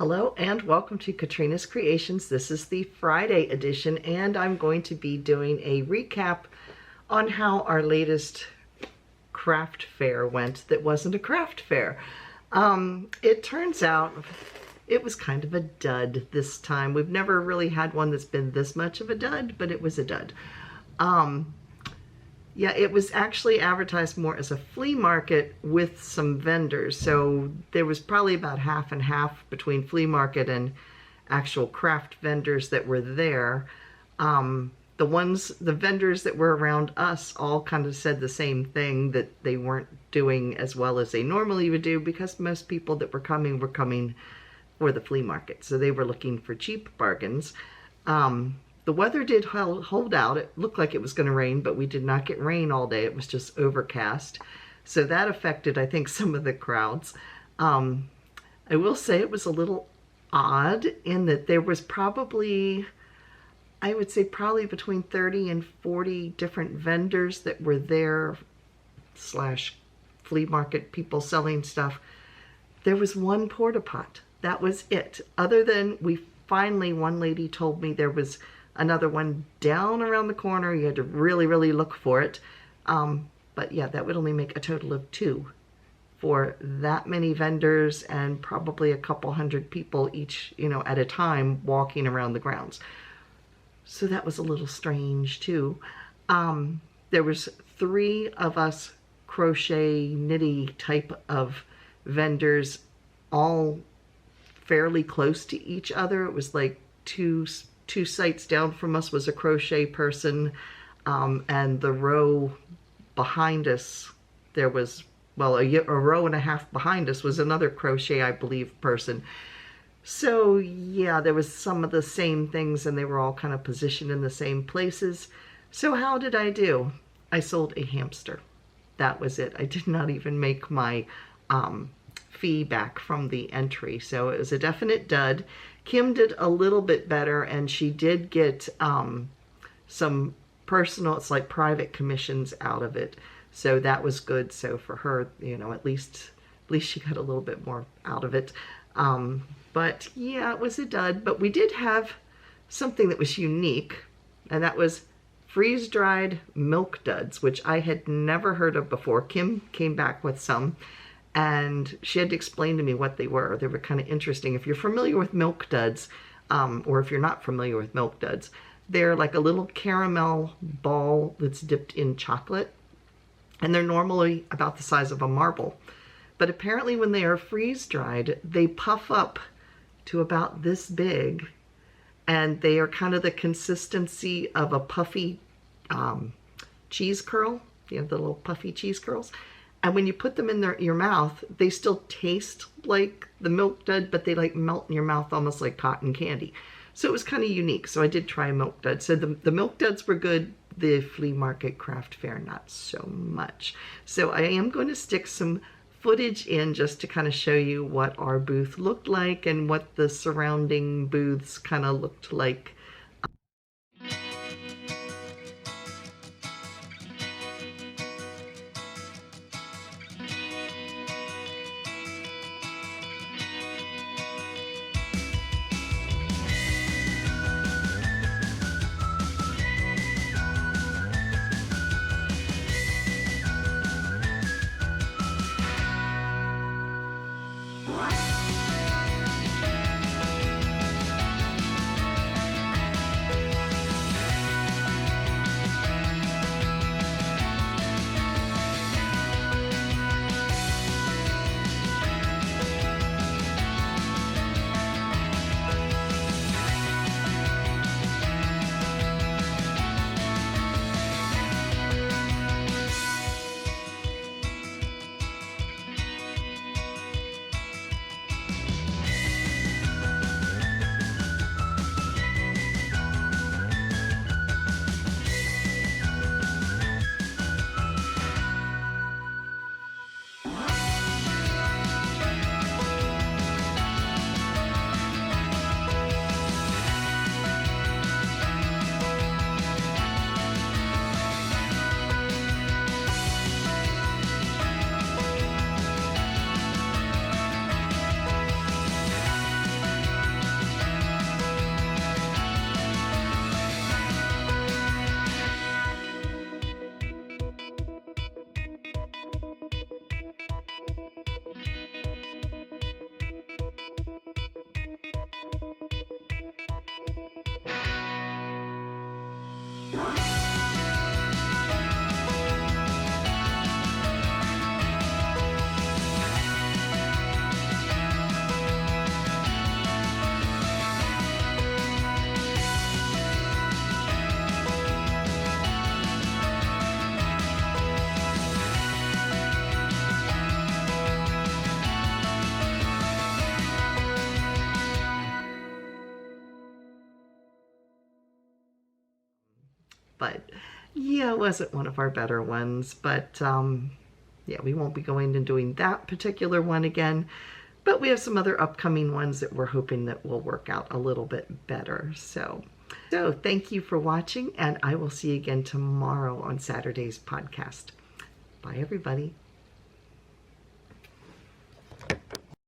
Hello and welcome to Katrina's Creations. This is the Friday edition and I'm going to be doing a recap on how our latest craft fair went that wasn't a craft fair. It turns out it was kind of a dud this time. We've never really had one that's been this much of a dud, but it was a dud. Yeah, it was actually advertised more as a flea market with some vendors. So there was probably about half and half between flea market and actual craft vendors that were there. The vendors that were around us all kind of said the same thing, that they weren't doing as well as they normally would do because most people that were coming for the flea market. So they were looking for cheap bargains. The weather did hold out. It looked like it was going to rain, but we did not get rain all day. It was just overcast. So that affected, I think, some of the crowds. I will say it was a little odd in that there was probably, I would say probably between 30 and 40 different vendors that were there / flea market people selling stuff. There was one porta pot. That was it. Other than one lady told me there was another one down around the corner. You had to really, really look for it. But yeah, that would only make a total of 2 for that many vendors and probably a couple hundred people each, at a time walking around the grounds. So that was a little strange too. There was 3 of us crochet knitty type of vendors, all fairly close to each other. It was like two sites down from us was a crochet person, and the row behind us, there was, well, a row and a half behind us was another crochet, I believe, person. So yeah, there was some of the same things and they were all kind of positioned in the same places. So how did I do? I sold a hamster. That was it. I did not even make my fee back from the entry. So it was a definite dud. Kim did a little bit better and she did get some personal, it's like private commissions out of it. So that was good. So for her, at least she got a little bit more out of it. But yeah, it was a dud, but we did have something that was unique, and that was freeze-dried milk duds, which I had never heard of before. Kim came back with some and she had to explain to me what they were. They were kind of interesting. If you're familiar with milk duds, or if you're not familiar with milk duds, they're like a little caramel ball that's dipped in chocolate, and they're normally about the size of a marble. But apparently when they are freeze-dried, they puff up to about this big, and they are kind of the consistency of a puffy cheese curl, the little puffy cheese curls. And when you put them in your mouth, they still taste like the milk dud, but they like melt in your mouth almost like cotton candy. So it was kind of unique. So I did try a milk dud. So the milk duds were good. The flea market craft fair, not so much. So I am going to stick some footage in just to kind of show you what our booth looked like and what the surrounding booths kind of looked like. But yeah, it wasn't one of our better ones. But yeah, we won't be going and doing that particular one again. But we have some other upcoming ones that we're hoping that will work out a little bit better. So thank you for watching, and I will see you again tomorrow on Saturday's podcast. Bye, everybody.